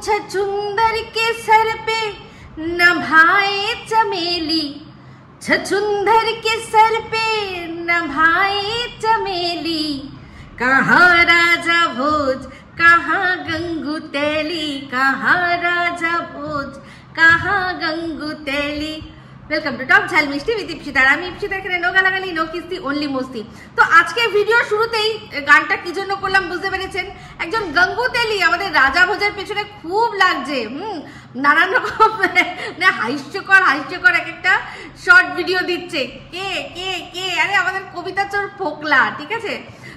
छछुंदर के सर पे नभाए चमेली, छछुंदर के सर पे नभाए चमेली, कहाँ राजा भोज कहाँ गंगू तैली, कहाँ राजा भोज कहाँ गंगू तैली। वेलकम टू टॉप ঝাল মিষ্টি উইথ ইপসিতা। আমি ইপসিতা, এখানে নো গালাগালি নো কিস্তি অনলি মস্তি। তো আজকে ভিডিও শুরুতেই গানটা কি জন্য করলাম বুঝতে পেরেছেন। একজন গঙ্গু তেলি আমাদের রাজা ভোজের পেছনে খুব লাগছে, নানান রকম হাস্যকর এক একটা শর্ট ভিডিও দিচ্ছে। কে কে কে আরে আমাদের কবিতা চোর ফোকলা, ঠিক আছে।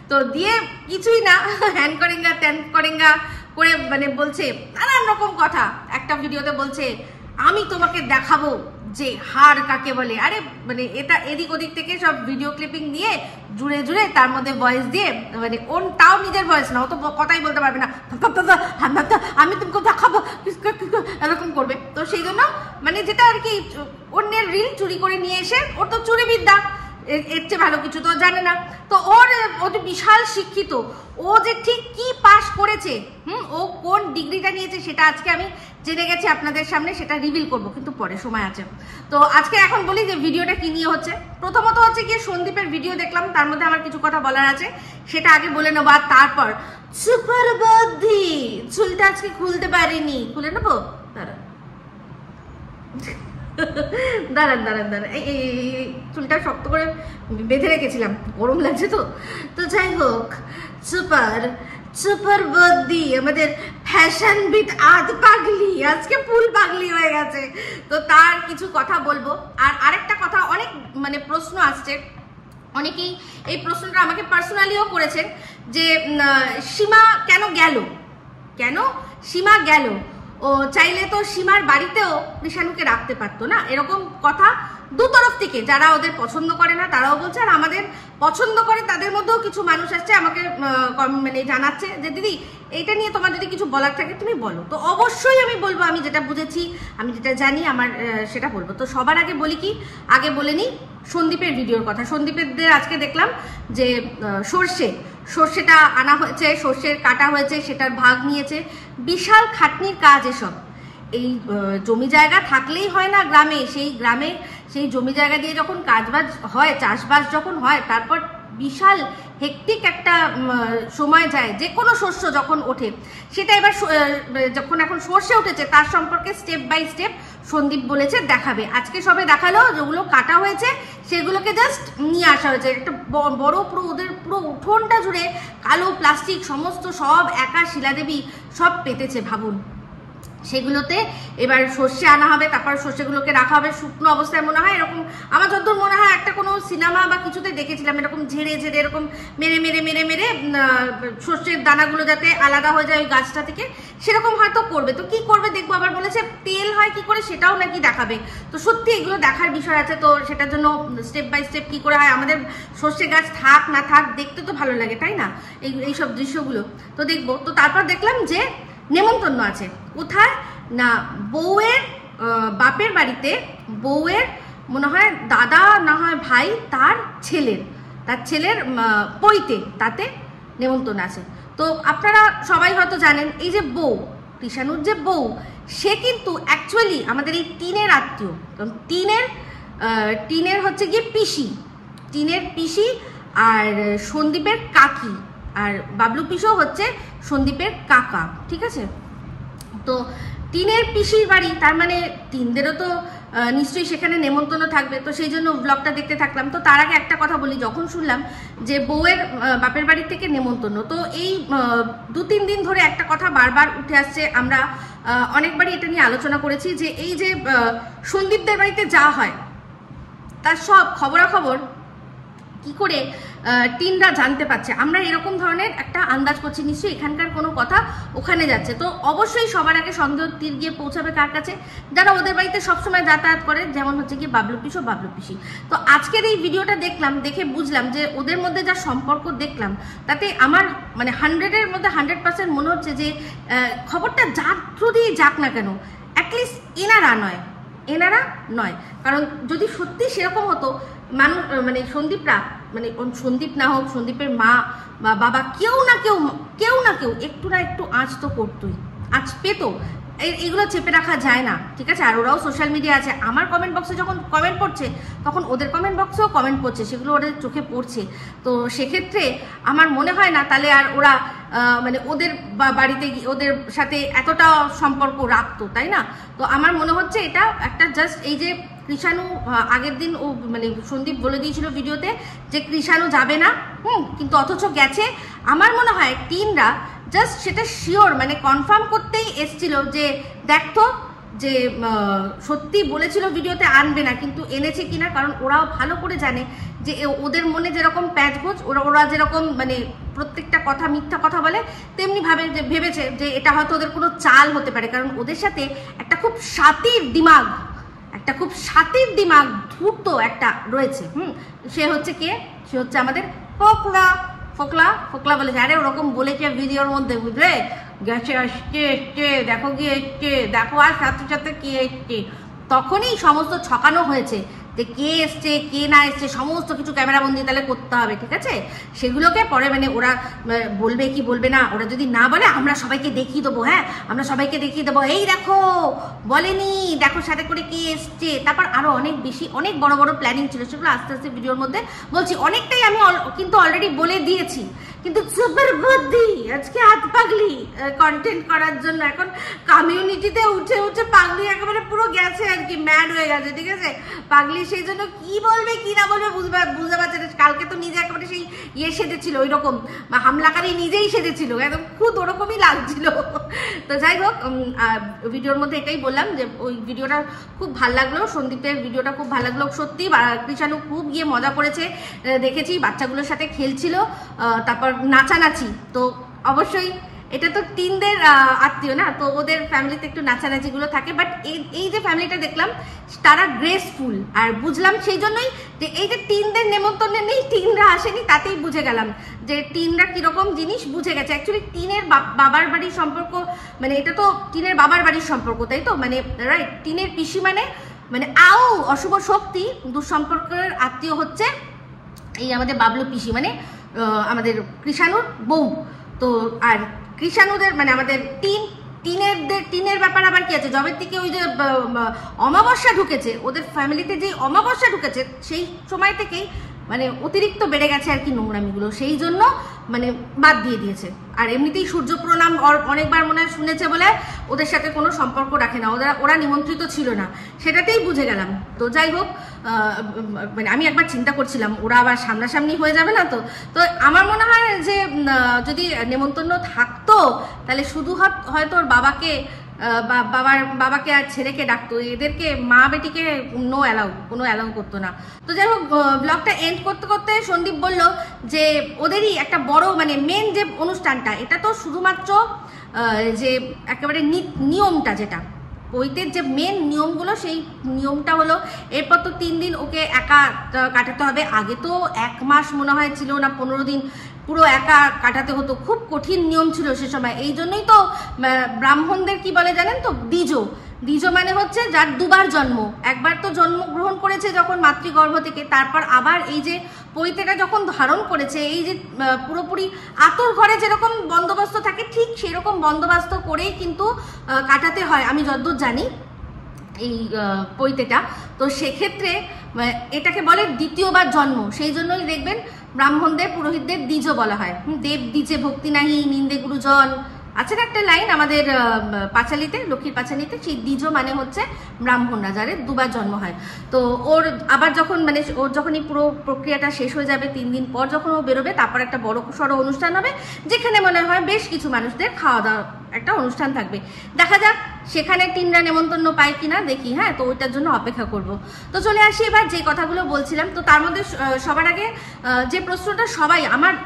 তো দিয়ে কিছুই না, হ্যান করেঙ্গা ত্যান করেঙ্গা করে মানে বলছে নানান রকম কথা। একটা ভিডিওতে বলছে আমি তোমাকে দেখাবো যে হার কাকে বলে। আরে মানে এটা এদিক ওদিক থেকে সব ভিডিও ক্লিপিং দিয়ে জুড়ে জুড়ে তার মধ্যে ভয়েস দিয়ে, মানে ওর তাও নিজের ভয়েস না, ও তো কথাই বলতে পারবে না, আমি তোমাকে দেখাবো এরকম করবে। তো সেই জন্য মানে যেটা আর কি অন্যের রিল চুরি করে নিয়ে এসে, ওর তো চুরি বিদ্যা, এর চেয়ে ভালো কিছু তো জানে না। তো ও যে বিশাল শিক্ষিত, ও যে ঠিক কি পাস করেছে, ও কোন ডিগ্রিটা নিয়েছে সেটা আজকে আমি জেনে গেছি আপনাদের সামনে, সেটা রিভিল করব, কিন্তু পরে সময় আছে। তো আজকে এখন বলি যে ভিডিওটা কি নিয়ে হচ্ছে। প্রথমত হচ্ছে গিয়ে সন্দীপের ভিডিও দেখলাম, তার মধ্যে আমার কিছু কথা বলার আছে, সেটা আগে বলে নেবো। আর তারপর সুপার বুদ্ধি, চুলটা আজকে খুলতে পারিনি, খুলে নেবো, দাঁড়ান এই চুলটা শক্ত করে বেঁধে রেখেছিলাম, গরম লাগছে তো। তো যাই হোক, সুপার বুদ্ধি আমাদের ফ্যাশন বিট আধ পাগলি আজকে ফুল পাগলি হয়ে গেছে। তো তার কিছু কথা বলবো। আর আরেকটা কথা, অনেক মানে প্রশ্ন আসছে, অনেকেই এই প্রশ্নটা আমাকে পার্সোনালিও করেছেন যে সীমা কেন সীমা গেল, ও চাইলে তো সীমার বাড়িতেও কৃষাণুকে রাখতে পারতো না, এরকম কথা দু তরফ থেকে। যারা ওদের পছন্দ করে না তারাও বলছে, আর আমাদের পছন্দ করে তাদের মধ্যেও কিছু মানুষ আসছে আমাকে মানে জানাচ্ছে যে দিদি এইটা নিয়ে তোমার যদি কিছু বলার থাকে তুমি বলো। তো অবশ্যই আমি বলবো, আমি যেটা বুঝেছি, আমি যেটা জানি, আমার সেটা বলবো। তো সবার আগে বলি কি, আগে বলে নিই সন্দীপের ভিডিওর কথা। সন্দীপের আজকে দেখলাম যে সর্ষেটা আনা হয়েছে, সর্ষের কাটা হয়েছে, সেটার ভাগ নিয়েছে, বিশাল খাটনির কাজ এসব। এই জমি জায়গা থাকলেই হয় না গ্রামে, সেই জমি জায়গা দিয়ে যখন কাজবাজ হয়, চাষবাস যখন হয়, তারপর বিশাল হেক্টিক একটা সময় যায়। যে কোনো শস্য যখন ওঠে, সেটা এবার যখন এখন সর্ষে উঠেছে তার সম্পর্কে স্টেপ বাই স্টেপ সন্দীপ বলেছে দেখাবে। আজকে সবে দেখালো, যেগুলো কাটা হয়েছে সেগুলোকে জাস্ট নিয়ে আসা হয়েছে। একটা বড় পুরো ওদের পুরো উঠোনটা জুড়ে কালো প্লাস্টিক সমস্ত সব একা শিলাদেবী সব পেতেছে, ভাবুন। সেগুলোতে এবার সর্ষে আনা হবে, তারপর সর্ষেগুলোকে রাখা হবে শুকনো অবস্থায়। মনে হয় এরকম, আমার যতদূর মনে হয় একটা কোনো সিনেমা বা কিছুতে দেখেছিলাম, এরকম ঝেড়ে এরকম মেরে সর্ষের দানাগুলো যাতে আলাদা হয়ে যায় ওই গাছটা থেকে, সেরকম হয়তো করবে। তো কি করবে দেখবো। আবার বলেছে তেল হয় কি করে সেটাও নাকি দেখাবে। তো সত্যি এগুলো দেখার বিষয় আছে। তো সেটার জন্য স্টেপ বাই স্টেপ কি করে হয়, আমাদের সর্ষে গাছ থাক না থাক দেখতে তো ভালো লাগে, তাই না, এইসব দৃশ্যগুলো তো দেখবো। তো তারপর দেখলাম যে নেমন্তন্ন আছে, কোথায় না বউয়ের বাপের বাড়িতে, বউয়ের মনে হয় দাদা না হয় ভাই, তার ছেলের পৈতে, তাতে নেমন্তন্ন আছে। তো আপনারা সবাই হয়তো জানেন, এই যে বউ, কৃষাণুর যে বউ, সে কিন্তু অ্যাকচুয়ালি আমাদের এই টিনের আত্মীয়। কারণ টিনের হচ্ছে গিয়ে টিনের পিসি আর সন্দীপের কাকি, আর বাবলু পিসও হচ্ছে সন্দীপের কাকা, ঠিক আছে। তো টিনের পিসির বাড়ি, তার মানে টিনদেরও তো নিশ্চয়ই সেখানে নেমন্তন্ন থাকবে। তো সেই জন্য ব্লগটা দেখতে থাকলাম। তো তার আগে একটা কথা বলি, যখন শুনলাম যে বউয়ের বাপের বাড়ি থেকে নেমন্তন্ন, তো এই 2-3 দিন ধরে একটা কথা বারবার উঠে আসছে। আমরা অনেকবারই এটা নিয়ে আলোচনা করেছি যে এই যে সন্দীপদের বাড়িতে যাওয়া হয়, তার সব খবরাখবর কি করে টিনরা জানতে পারছে। আমরা এরকম ধরনের একটা আন্দাজ করছি, নিশ্চয়ই এখানকার কোনো কথা ওখানে যাচ্ছে। তো অবশ্যই সবার আগে সন্দেহ তীর গিয়ে পৌঁছাবে কার কাছে, যারা ওদের বাড়িতে সবসময় যাতায়াত করে, যেমন হচ্ছে গিয়ে বাবলু পিসি। তো আজকের এই ভিডিওটা দেখলাম, দেখে বুঝলাম যে ওদের মধ্যে যা সম্পর্ক দেখলাম, তাতে আমার মানে 100-এর মধ্যে 100% মনে হচ্ছে যে খবরটা যার থ্রু দিয়ে যাক না কেন, অ্যাটলিস্ট এনারা নয়। কারণ যদি সত্যি সেরকম হতো, মানুষ মানে সন্দীপরা, মানে সন্দীপ না হোক, সন্দীপের মা বা বাবা, কেউ না কেউ একটু না একটু আঁচ তো করতোই। আজ পেতো, এইগুলো চেপে রাখা যায় না, ঠিক আছে। আর ওরাও সোশ্যাল মিডিয়া আছে, আমার কমেন্ট বক্সে যখন কমেন্ট পড়ছে তখন ওদের কমেন্ট বক্সেও কমেন্ট পড়ছে, সেগুলো ওদের চোখে পড়ছে। তো সেক্ষেত্রে আমার মনে হয় না তাহলে আর ওরা মানে ওদের বাড়িতে ওদের সাথে এতটা সম্পর্ক রাখতো, তাই না? তো আমার মনে হচ্ছে এটা একটা জাস্ট এই যে কৃষাণু আগের দিন ও মানে সন্দীপ বলে দিয়েছিল ভিডিওতে যে কৃষাণু যাবে না, কিন্তু অথচ গেছে। আমার মনে হয় টিনরা জাস্ট সেটা শিওর মানে কনফার্ম করতেই এসছিল যে দেখতো যে সত্যি বলেছিল ভিডিওতে আনবে না, কিন্তু এনেছে কিনা, কারণ ওরাও ভালো করে জানে যে ওদের মনে যেরকম প্যাচগোজ, ওরা যেরকম মানে প্রত্যেকটা কথা মিথ্যা কথা বলে, তেমনি ভেবেছে যে এটা হয়তো ওদের কোনো চাল হতে পারে, কারণ ওদের সাথে একটা খুব সাতির দিমাগ ধূর্ত একটা রয়েছে। সে হচ্ছে কে? সে হচ্ছে আমাদের ফোকলা বলেছে, আরে ওরকম বলেছে ভিডিওর মধ্যে, বুঝলে, গেছে এসছে দেখো গিয়ে এসছে, দেখো আর সাথে সাথে কে এসছে। তখনই সমস্ত ছকানো হয়েছে যে কে এসছে কে না এসছে সমস্ত কিছু ক্যামেরাবন্দি তাহলে করতে হবে, ঠিক আছে। সেগুলোকে পরে মানে ওরা বলবে কি বলবে না, ওরা যদি না বলে আমরা সবাইকে দেখিয়ে দেবো, হ্যাঁ আমরা সবাইকে দেখিয়ে দেবো, এই দেখো বলেনি, দেখো সাথে করে কে এসছে। তারপর আরো অনেক বেশি অনেক বড় বড় প্ল্যানিং ছিল, সেগুলো আস্তে আস্তে ভিডিওর মধ্যে বলছি। অনেকটাই আমি কিন্তু অলরেডি বলে দিয়েছি, কিন্তু সুপার বুদ্ধি আজকে হাত পাগলি কন্টেন্ট করার জন্য এখন কমিউনিটিতে উঠে পাগলি একেবারে পুরো গেছে আর কি, ম্যাড হয়ে গেছে, ঠিক আছে। পাগলি সেই জন্য কি বলবে কি না বলবে বুঝতে পারছে না। কালকে তো নিজে একেবারে সেই সেজেছিল, ওই রকম হামলাকারী নিজেই সেজেছিল, একদম খুব ওরকমই লাগছিল। তো যাই হোক, ভিডিওর মধ্যে এটাই বললাম যে ওই ভিডিওটা খুব ভালো লাগলো, সন্দীপের ভিডিওটা খুব ভালো লাগলো সত্যি। কৃষাণু খুব গিয়ে মজা করেছে, দেখেছি বাচ্চাগুলোর সাথে খেলছিল, তারপর নাচানাচি। তো অবশ্যই এটা তো টিনদের আত্মীয় না, তো ওদের ফ্যামিলিতে একটু নাচানাচিগুলো থাকে, বাট এই যে ফ্যামিলিটা দেখলাম তারা গ্রেসফুল। আর বুঝলাম সেই জন্যই যে এই যে টিনদের নেমন্তন্নে নেই, টিনরা আসেনি, তাতেই বুঝে গেলাম যে টিনরা কিরকম জিনিস বুঝে গেছে। অ্যাকচুয়ালি টিনের বাবার বাড়ির সম্পর্ক, মানে এটা তো টিনের বাবার বাড়ির সম্পর্ক, তাই তো, মানে রাইট, টিনের পিসি মানে অশুভ শক্তি দুঃসম্পর্কের আত্মীয় হচ্ছে এই আমাদের বাবলু পিসি, মানে আমাদের কৃষাণুর বউ। তো আর কৃষাণুদের মানে আমাদের টিনের ব্যাপার আবার কি আছে, জবের থেকে ওই যে অমাবস্যা ঢুকেছে ওদের ফ্যামিলিতে, যে অমাবস্যা ঢুকেছে সেই সময় থেকেই মানে অতিরিক্ত বেড়ে গেছে আর কি নোংরামিগুলো, সেই জন্য মানে বাদ দিয়ে দিয়েছে। আর এমনিতেই সূর্য প্রণাম অনেকবার মনে হয় শুনেছে বলে ওদের সাথে কোনো সম্পর্ক রাখে না, ওরা নিমন্ত্রিত ছিল না, সেটাতেই বুঝে গেলাম। তো যাই হোক, মানে আমি একবার চিন্তা করছিলাম ওরা আবার সামনাসামনি হয়ে যাবে না। তো আমার মনে হয় যে যদি নেমন্তন্ন থাকতো তাহলে শুধু হয়তো ওর বাবাকে আর ছেলেকে ডাকতো, এদেরকে মা বেটিকে কোনো অ্যালাউ করতো না। তো যাই হোক, ব্লগটা এন্ড করতে করতে সন্দীপ বলল যে ওদেরই একটা বড় মানে মেন যে অনুষ্ঠানটা, এটা তো শুধুমাত্র যে একেবারে নিয়মটা, যেটা পৈতের যে মেন নিয়মগুলো, সেই নিয়মটা হলো এরপর তো 3 দিন ওকে একা কাটাতে হবে। আগে তো 1 মাস মনে হয় ছিল না 15 দিন পুরো একা কাটাতে হতো, খুব কঠিন নিয়ম ছিল সে সময়। এই জন্যই তো ব্রাহ্মণদের কি বলে জানেন তো, দ্বিজ মানে হচ্ছে যার দুবার জন্ম, একবার তো জন্মগ্রহণ করেছে যখন মাতৃগর্ভ থেকে, তারপর আবার এই যে পৈতেটা যখন ধারণ করেছে, এই যে পুরোপুরি আতর ঘরে যেরকম বন্দোবস্ত থাকে ঠিক সেরকম বন্দোবস্ত করেই কিন্তু কাটাতে হয় আমি যতদূর জানি এই পৈতেটা। তো সেক্ষেত্রে এটাকে বলে দ্বিতীয়বার জন্ম, সেই জন্যই দেখবেন ব্রাহ্মণদের পুরোহিতদের দ্বিজ বলা হয়। দেব দ্বিজে ভক্তি নাহি নিন্দে গুরুজন আছে না একটা লাইন আমাদের পাঁচালিতে, লক্ষ্মীর পাঁচালিতে, সেই দ্বিজ মানে হচ্ছে ব্রাহ্মণরা যাদের 2 বার জন্ম হয়। তো ওর আবার যখন মানে ওর যখন এই পুরো প্রক্রিয়াটা শেষ হয়ে যাবে 3 দিন পর যখন ও বেরোবে, তারপর একটা বড় সড়ো অনুষ্ঠান হবে যেখানে মনে হয় বেশ কিছু মানুষদের খাওয়া দাওয়া একটা অনুষ্ঠান থাকবে। দেখা যাক সেখানে টিনরা নেমন্তন্ন পায় কিনা, দেখি। হ্যাঁ, তো ওইটার জন্য অপেক্ষা করব। তো চলে আসি এবার যে কথাগুলো বলছিলাম। তো তার মধ্যে সবার আগে যে প্রশ্নটা সবাই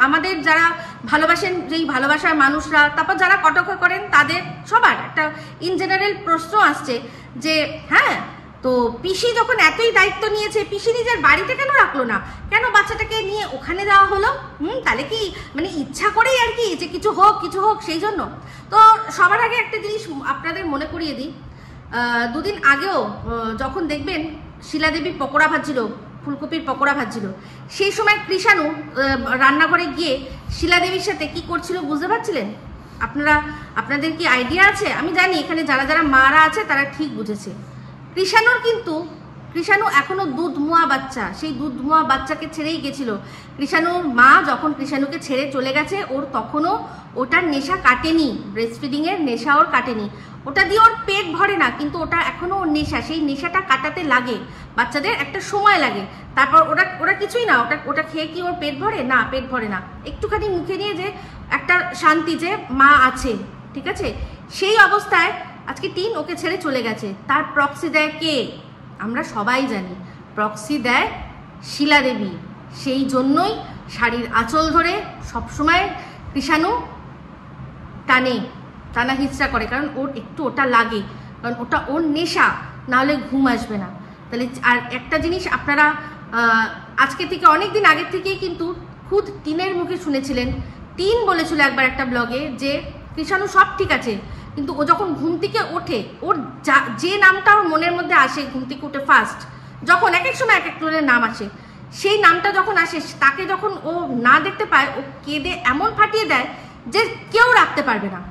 আমাদের যারা ভালোবাসেন, যেই ভালোবাসার মানুষরা, তারপর যারা কটক করেন, তাদের সবার একটা ইন জেনারেল প্রশ্ন আসছে যে হ্যাঁ, তো পিসি যখন এতই দায়িত্ব নিয়েছে, পিসি নিজের বাড়িতে কেন রাখলো না, কেন বাচ্চাটাকে নিয়ে ওখানে যাওয়া হলো? তাহলে কি মানে ইচ্ছা করেই আর কি যে কিছু হোক সেই জন্য? তো সবার আগে একটা জিনিস আপনাদের মনে করিয়ে দিই, 2 দিন আগেও যখন দেখবেন শিলাদেবী পকোড়া ভাজছিল, ফুলকপির পকোড়া ভাজছিল, সেই সময় কৃষাণু রান্নাঘরে গিয়ে শিলাদেবীর সাথে কি করছিল বুঝতে পারছিলেন? আপনাদের কি আইডিয়া আছে? আমি জানি এখানে যারা যারা মারা আছে তারা ঠিক বুঝেছে। কৃষাণু এখনো দুধমুয়া বাচ্চা, সেই দুধমুয়া বাচ্চাকে ছেড়েই গেছিল। কৃষাণুর মা যখন কৃষাণুকে ছেড়ে চলে গেছে, ওর তখনও ওটার নেশা কাটেনি, ব্রেস্ট ফিডিংয়ের নেশা ওর কাটেনি। ওটা দিয়ে ওর পেট ভরে না, কিন্তু ওটা এখনো ওর নেশা, সেই নেশাটা কাটাতে লাগে, বাচ্চাদের একটা সময় লাগে। তারপর ওরা কিছুই না, ওটা খেয়ে কি ওর পেট ভরে না? পেট ভরে না। একটুখানি মুখে নিয়ে যে একটা শান্তি যে মা আছে, ঠিক আছে, সেই অবস্থায় আজকে টিন ওকে ছেড়ে চলে গেছে। তার প্রক্সি দেয় কে? আমরা সবাই জানি, প্রক্সি দেয় শিলা দেবী। সেই জন্যই শাড়ির আঁচল ধরে সবসময় কৃষাণু টানা হিচড়া করে, কারণ ওর একটু ওটা লাগে, কারণ ওটা ওর নেশা, নাহলে ঘুম আসবে না। তাহলে আর একটা জিনিস আপনারা আজকে থেকে অনেক দিন আগের থেকেই কিন্তু খুদ টিনের মুখে শুনেছিলেন। টিন বলেছিল একবার একটা ব্লগে যে কৃষাণু সব ঠিক আছে, কিন্তু ও যখন ঘুম থেকে ওঠে, ওর যে নামটা ওর মনের মধ্যে আসে, ঘুম থেকে উঠে ফার্স্ট যখন এক এক সময় এক এক জনের নাম আসে, সেই নামটা যখন আসে, তাকে যখন ও না দেখতে পায়, ও কেঁদে এমন ফাটিয়ে দেয় যে কেউ রাখতে পারবে না।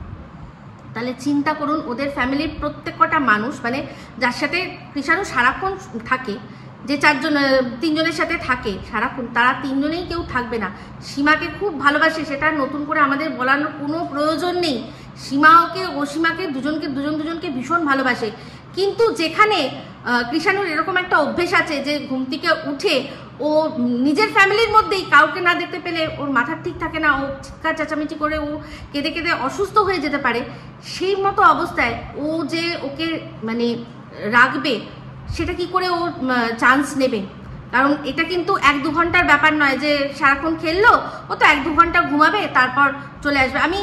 তাহলে চিন্তা করুন, ওদের ফ্যামিলির প্রত্যেক কটা মানুষ, মানে যার সাথে কৃষাণু সারাক্ষণ থাকে, যে তিনজনের সাথে থাকে সারাক্ষণ, তারা তিনজনেই কেউ থাকবে না। সীমাকে খুব ভালোবাসে, সেটা নতুন করে আমাদের বলানোর কোনো প্রয়োজন নেই। সীমাকে দুজনকে ভীষণ ভালোবাসে। কিন্তু যেখানে কৃষাণুর এরকম একটা অভ্যেস আছে যে ঘুম থেকে উঠে ও নিজের ফ্যামিলির মধ্যেই কাউকে না দেখতে পেলে ওর মাথা ঠিক থাকে না, ও চিৎকার চেঁচামেচি করে ও কেঁদে কেঁদে অসুস্থ হয়ে যেতে পারে। সেই মতো অবস্থায় ও যে ওকে মানে রাখবে, সেটা কি করে ও চান্স নেবে? কারণ এটা কিন্তু 1-2 ঘন্টার ব্যাপার নয় যে সারাক্ষণ খেললো, ও তো 1-2 ঘন্টা ঘুমাবে, তারপর চলে আসবে। আমি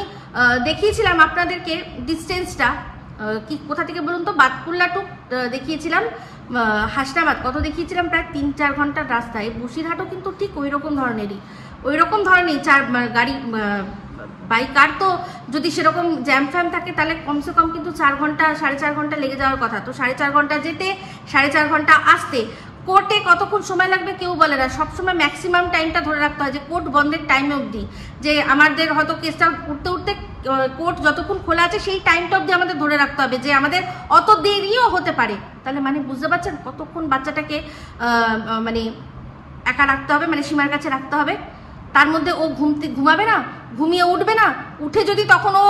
দেখিয়েছিলাম আপনাদেরকে ডিস্টেন্সটা, কি কোথা থেকে বলুন তো, বাতকুল্লা টু দেখিয়েছিলাম, হাসনাবাদ কত দেখিয়েছিলাম, প্রায় 3-4 ঘন্টার রাস্তায়। বসিরহাটও কিন্তু ঠিক ওই রকম ধরনেরই, গাড়ি বাইক কার তো যদি সেরকম জ্যাম ফ্যাম থাকে, তাহলে কমসে কম কিন্তু 4 ঘন্টা 4.5 ঘন্টা লেগে যাওয়ার কথা। তো 4.5 ঘন্টা যেতে, 4.5 ঘন্টা আসতে। কোর্টে কতক্ষণ সময় লাগবে কেউ বলে না, সবসময় ম্যাক্সিমাম টাইমটা ধরে রাখতে হয় যে কোর্ট বন্ধের টাইমে অবধি, যে আমাদের হয়তো কেসটা উঠতে কোর্ট যতক্ষণ খোলা আছে সেই টাইমটা অবধি আমাদের ধরে রাখতে হবে, যে আমাদের অত দেরিও হতে পারে। তাহলে মানে বুঝতে পারছেন কতক্ষণ বাচ্চাটাকে মানে একা রাখতে হবে, মানে সীমার কাছে রাখতে হবে। তার মধ্যে ও ঘুমাবে না, ঘুমিয়ে উঠবে না, উঠে যদি তখন ও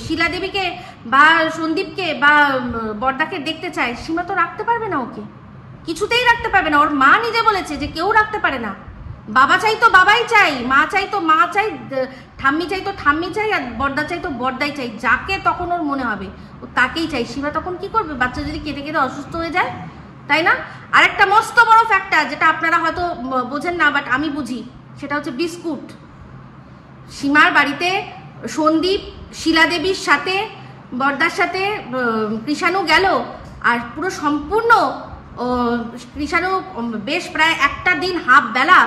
শিলা দেবীকে বা সন্দীপকে বা বর্দাকে দেখতে চায়, সীমা তো রাখতে পারবে না, ওকে কিছুতেই রাখতে পারবে না। ওর মা নিজে বলেছে যে কেউ রাখতে পারে না। বাবা চাই তো বাবাই চাই, মা চাই তো মা চাই, ঠাম্মি চাই তো ঠাম্মি চাই, আর বর্দা চাই তো বর্দাই চাই। যাকে তখন ওর মনে হবে ও তাকেই চাই। সীমা তখন কি করবে? বাচ্চা যদি কেঁদে কেঁদে অসুস্থ হয়ে যায়, তাই না? আরেকটা মস্ত বড় ফ্যাক্টর যেটা আপনারা হয়তো বোঝেন না, বাট আমি বুঝি, সেটা হচ্ছে বিস্কুট। সীমার বাড়িতে সন্দীপ শিলা দেবীর সাথে বর্দার সাথে কৃষাণু গেল, আর পুরো সম্পূর্ণ কৃষাণু বেশ প্রায় একটা দিন হাফ বেলা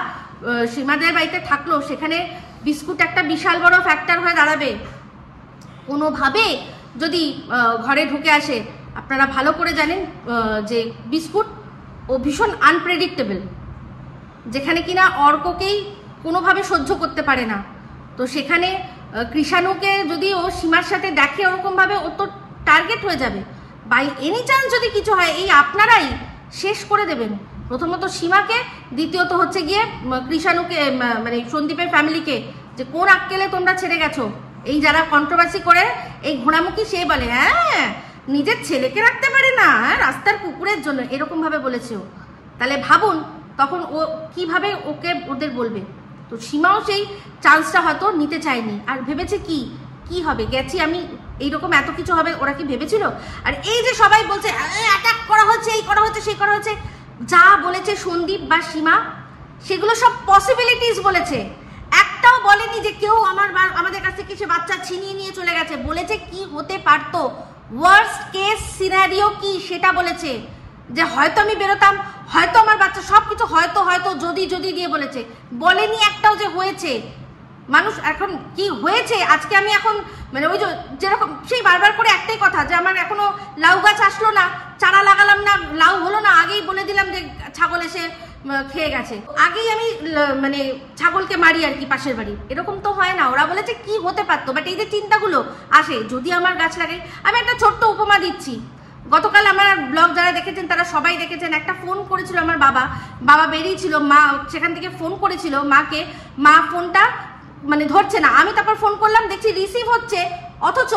সীমাদের বাড়িতে থাকলো। সেখানে বিস্কুট একটা বিশাল বড় ফ্যাক্টর হয়ে দাঁড়াবে। কোনোভাবে যদি ঘরে ঢুকে আসে, আপনারা ভালো করে জানেন যে বিস্কুট ও ভীষণ আনপ্রেডিক্টেবল, যেখানে কিনা অর্ককেই কোনোভাবে সহ্য করতে পারে না। তো সেখানে কৃষাণুকে যদি ও সীমার সাথে দেখে ওরকমভাবে, ও তো টার্গেট হয়ে যাবে। বাই এনি চান্স যদি কিছু হয়, এই আপনারাই শেষ করে দেবেন, প্রথমত সীমাকে, দ্বিতীয়ত হচ্ছে গিয়ে কৃষাণুকে, মানে সন্দীপের ফ্যামিলিকে, যে কোন আক্কেলে তোমরা ছেড়ে গেছো। এই যারা কন্ট্রোভার্সি করে, এই ঘোড়ামুখী, সে বলে হ্যাঁ নিজের ছেলেকে রাখতে পারে না রাস্তার কুকুরের জন্য, এরকম ভাবে বলেছে ও। তাহলে ভাবুন তখন ও কিভাবে ওদের বলবে। তো সীমাও সেই চান্সটা হয়তো নিতে চায়নি, আর ভেবেছে কি হবে, গেছি আমি, এইরকম এত কিছু হবে, ওরা কি ভেবেছিল? আর এই যে সবাই বলছে অ্যাটাক করা হচ্ছে, এই করা হচ্ছে, সেই করা হচ্ছে, যা বলেছে সন্দীপ বা সীমা, সেগুলো সব পসিবিলিটিস বলেছে। একটাও বলেনি যে কেউ আমাদের কাছ থেকে সে বাচ্চা ছিনিয়ে নিয়ে চলে গেছে। বলেছে কি হতে পারতো, ওয়ার্স্ট কেস সিনারিও কি সেটা বলেছে, যে হয়তো আমি বেরোতাম, হয়তো আমার বাচ্চা, সবকিছু হয়তো যদি দিয়ে বলেছে। বলেনি একটাও যে হয়েছে। মানুষ এখন কি হয়েছে, আজকে আমি এখন মানে ওই যেরকম সেই বারবার করে একটাই কথা, যে আমার এখনো লাউ গাছ আসলো না, চারা লাগালাম না, লাউ হলো না, আগেই বলে দিলাম যে ছাগল এসে খেয়ে গেছে, আগেই আমি মানে ছাগলকে মারি আর কি পাশের বাড়ি, এরকম তো হয় না। ওরা বলেছে কি হতে পারতো, বাট এই যে চিন্তাগুলো আসে যদি আমার গাছ লাগে। আমি একটা ছোট্ট উপমা দিচ্ছি, গতকাল আমার ব্লগ যারা দেখেছেন তারা সবাই দেখেছেন, একটা ফোন করেছিল আমার বাবা বেরিয়েছিল, মা সেখান থেকে ফোন করেছিল মাকে, মা ফোনটা মানে ধরছে না, আমি তারপর ফোন করলাম, দেখছি রিসিভ হচ্ছে, অথচ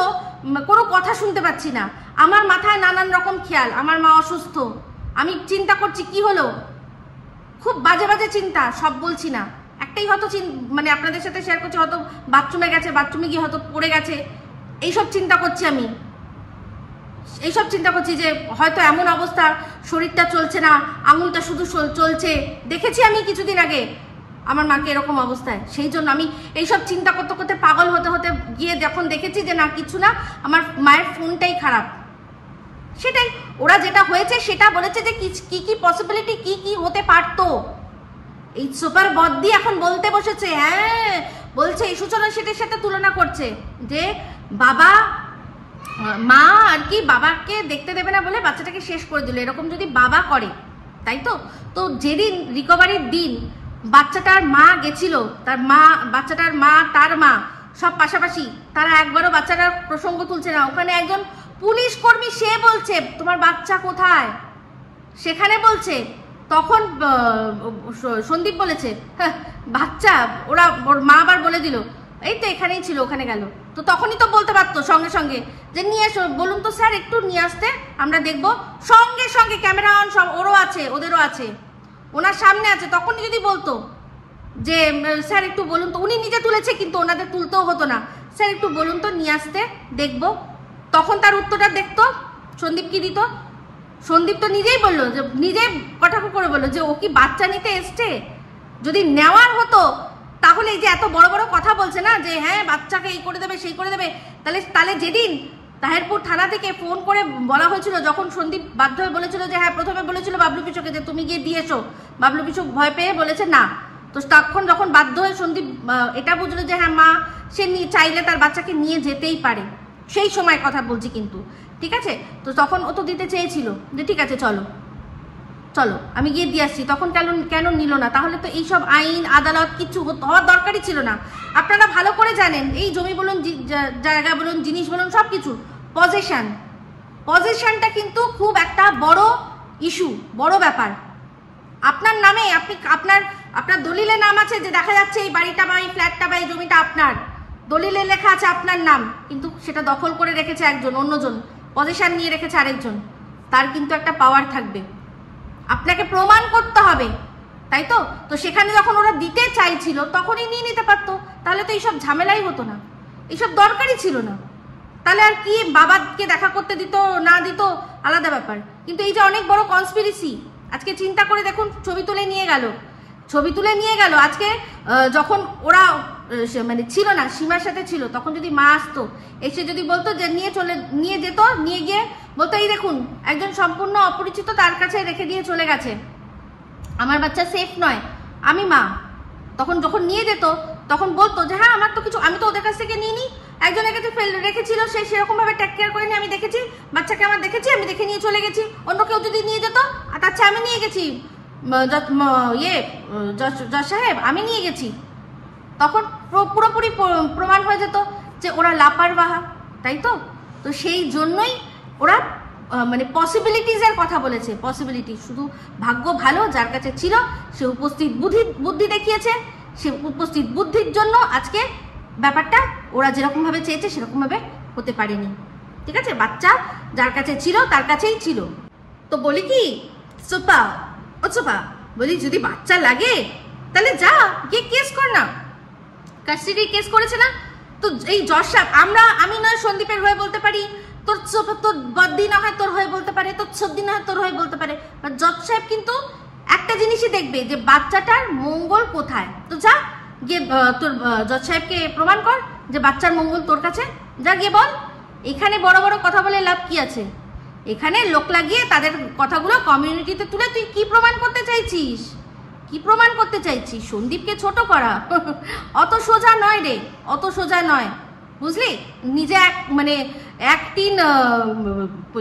কোনো কথা শুনতে পাচ্ছি না। আমার মাথায় নানান রকম খেয়াল, আমার মা অসুস্থ, আমি চিন্তা করছি কি হলো, খুব বাজে বাজে চিন্তা, সব বলছি না, একটাই হয়তো মানে আপনাদের সাথে শেয়ার করছি, হয়তো বাথরুমে গেছে, বাথরুমে গিয়ে হয়তো পড়ে গেছে, এইসব চিন্তা করছি আমি, এইসব চিন্তা করছি যে হয়তো এমন অবস্থা, শরীরটা চলছে না, আঙুলটা শুধু চলছে, দেখেছি আমি কিছুদিন আগে আমার মাকে এরকম অবস্থায়। সেই জন্য আমি এইসব চিন্তা করতে করতে পাগল হতে হতে গিয়ে যখন দেখেছি যে না কিছু না, আমার মায়ের ফোনটাই খারাপ, সেটাই ওরা যেটা হয়েছে সেটা বলেছে যে কি কি পসিবিলিটি কি কি হতে পারতো। এই সুপার বদ্দি এখন বলতে বসেছে, হ্যাঁ বলছে এই সূচনা সেটার সাথে তুলনা করছে যে মা আর কি বাবাকে দেখতে দেবে না বলে বাচ্চাটাকে শেষ করে দিল, এরকম যদি বাবা করে, তাই তো যেদিন রিকভারির দিন বাচ্চাটার মা গেছিল, বাচ্চাটার মা তার মা সব পাশাপাশি, তারা একবারও বাচ্চাটার প্রসঙ্গ তুলছে না। ওখানে একজন পুলিশ কর্মী সে বলছে তোমার বাচ্চা কোথায়, সেখানে বলছে, তখন সন্দীপ বলেছে বাচ্চা, ওর মা আবার বলে দিল এই তো এখানেই ছিল, ওখানে গেল। তো তখনই তো বলতে পারতো সঙ্গে সঙ্গে যে নিয়ে এসো, বলুন তো স্যার একটু নিয়ে আসতে, আমরা দেখবো, সঙ্গে সঙ্গে ক্যামেরা অন, সব ওরও আছে ওদেরও আছে, ওনার সামনে আছে, তখনই যদি বলতো যে স্যার একটু বলুন তো, উনি নিজে তুলেছে কিন্তু ওনাদের তুলতেও হতো না, স্যার একটু বলুন তো নিয়ে আসতে দেখবো, তখন তার উত্তরটা দেখতো সন্দীপ কি দিত। সন্দীপ তো নিজেই বললো, যে নিজেই কটাক্ষ করে বললো যে ও কি বাচ্চা নিতে এসছে, যদি নেওয়ার হতো তাহলে এই যে এত বড় বড় কথা বলছে না যে হ্যাঁ বাচ্চাকে এই করে দেবে সেই করে দেবে, তাহলে যেদিন তাহেরপুর থানা থেকে ফোন করে বলা হয়েছিল, যখন সন্দীপ বাধ্য হয়ে বলেছিল যে হ্যাঁ, প্রথমে বলেছিল বাবলু পিছুকে যে তুমি গিয়ে দিয়েছো, বাবলু পিছু ভয় পেয়ে বলেছে না, তো তখন যখন বাধ্য হয়ে সন্দীপ এটা বুঝলো যে হ্যাঁ মা সে চাইলে তার বাচ্চাকে নিয়ে যেতেই পারে, সেই সময় কথা বলছি কিন্তু, ঠিক আছে। তো তখন ও তো দিতে চেয়েছিল যে ঠিক আছে চলো আমি গিয়ে দিয়ে আসছি, তখন কেন নিল না? তাহলে তো এইসব আইন আদালত কিছু হওয়ার দরকারই ছিল না। আপনারা ভালো করে জানেন এই জমি বলুন, জায়গা বলুন, জিনিস বলুন, সব কিছু পজেশনটা কিন্তু খুব একটা বড় ইস্যু, বড় ব্যাপার। আপনার নামে আপনার দলিলে নাম আছে, যে দেখা যাচ্ছে এই বাড়িটা বা এই ফ্ল্যাটটা বা এই জমিটা আপনার, দলিলে লেখা আছে আপনার নাম, কিন্তু সেটা দখল করে রেখেছে একজন, অন্যজন পজেশন নিয়ে রেখেছে আরেকজন, তার কিন্তু একটা পাওয়ার থাকবে, আপনাকে প্রমাণ করতে হবে, তাই তো সেখানে যখন ওরা দিতে চাইছিল তখনই নিয়ে নিতে পারতো, তাহলে তো এইসব ঝামেলাই হতো না, এইসব দরকারই ছিল না। তাহলে আর কি বাবাকে দেখা করতে দিত না দিত আলাদা ব্যাপার, কিন্তু এই যে অনেক বড় কনস্পিরেসি, আজকে চিন্তা করে দেখুন, ছবি তুলে নিয়ে গেল আজকে, যখন ওরা মানে ছিল না, সীমার সাথে ছিল, তখন যদি মা আসতো এসে যদি বলতো যে নিয়ে যেত, নিয়ে গিয়ে বলতো এই দেখুন একজন সম্পূর্ণ অপরিচিত তার কাছে রেখে দিয়ে চলে গেছে, আমার বাচ্চা সেফ নয়, আমি মা, তখন যখন নিয়ে যেত তখন বলতো যে হ্যাঁ আমার তো কিছু, আমি তো ওদের কাছ থেকে নিয়ে নিই, একজনের কাছে রেখেছিল, সে সেরকম ভাবে টেক কেয়ার করেনি, আমি দেখেছি বাচ্চাকে, আমার দেখেছি, আমি দেখে নিয়ে চলে গেছি, অন্য কেউ যদি নিয়ে যেত, আচ্ছা আমি নিয়ে গেছি জজ সাহেব আমি নিয়ে গেছি, তখন পুরোপুরি প্রমাণ হয়ে যেত যে ওরা লাপারওয়াহা, তাই তো সেই জন্যই ওরা মানে পসিবিলিটিসের কথা বলেছে, পসিবিলিটি, শুধু ভাগ্য ভালো যার কাছে ছিল, সে উপস্থিত বুদ্ধি দেখিয়েছে, সে উপস্থিত বুদ্ধির জন্য আজকে ব্যাপারটা ওরা যেরকম ভাবে চেয়েছে সেরকম ভাবে হতে পারেনি, ঠিক আছে। বাচ্চা যার কাছে ছিল তার কাছেই ছিল। তো বলি কি সোপা বলি যদি বাচ্চা লাগে তাহলে যা গিয়ে কেস কর না, কাস্টাডি কেস করেছে না, তো এই জজ সাহেব, আমি নয় সন্দীপের হয়ে বলতে পারি, তোর বদ্দি না হয় তোর হয়ে বলতে পারে, তোর সর্দি না হয় তোর হয়ে বলতে পারে, জজ সাহেব কিন্তু একটা জিনিসই দেখবে যে বাচ্চাটার মঙ্গল কোথায়, তো যা গিয়ে তোর জজ সাহেবকে প্রমাণ কর যে বাচ্চার মঙ্গল তোর কাছে, যা গিয়ে বল। এখানে বড় বড় কথা বলে লাভ কি আছে? এখানে লোক লাগিয়ে তাদের কথাগুলো কমিউনিটিতে তুলে তুই কি প্রমাণ করতে চাইছিস? সন্দীপকে ছোট করা অত সোজা নয় রে, অত সোজা নয়, বুঝলি? নিজে মানে এক টিন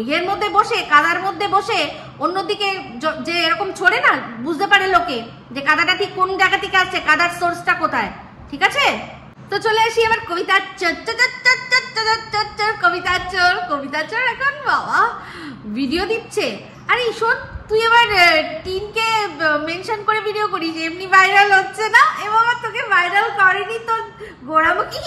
ইয়ের মধ্যে বসে, কাদার মধ্যে বসে অন্যদিকে যে এরকম ছড়ে না, বুঝতে পারে লোকে যে কাদাটা ঠিক কোন জায়গা থেকে আসছে, কাদার সোর্সটা কোথায়। ঠিক আছে, তো চলে আসি এবার কবিতার কবিতার চোর এখন বাবা ভিডিও দিচ্ছে। আরে শোন, তুই এবার টিনকে মেনশন করে ভিডিও করিস, এমনি ভাইরাল হচ্ছে না। এবং তোকে ভাইরাল করেনি তো গোড়ামুখী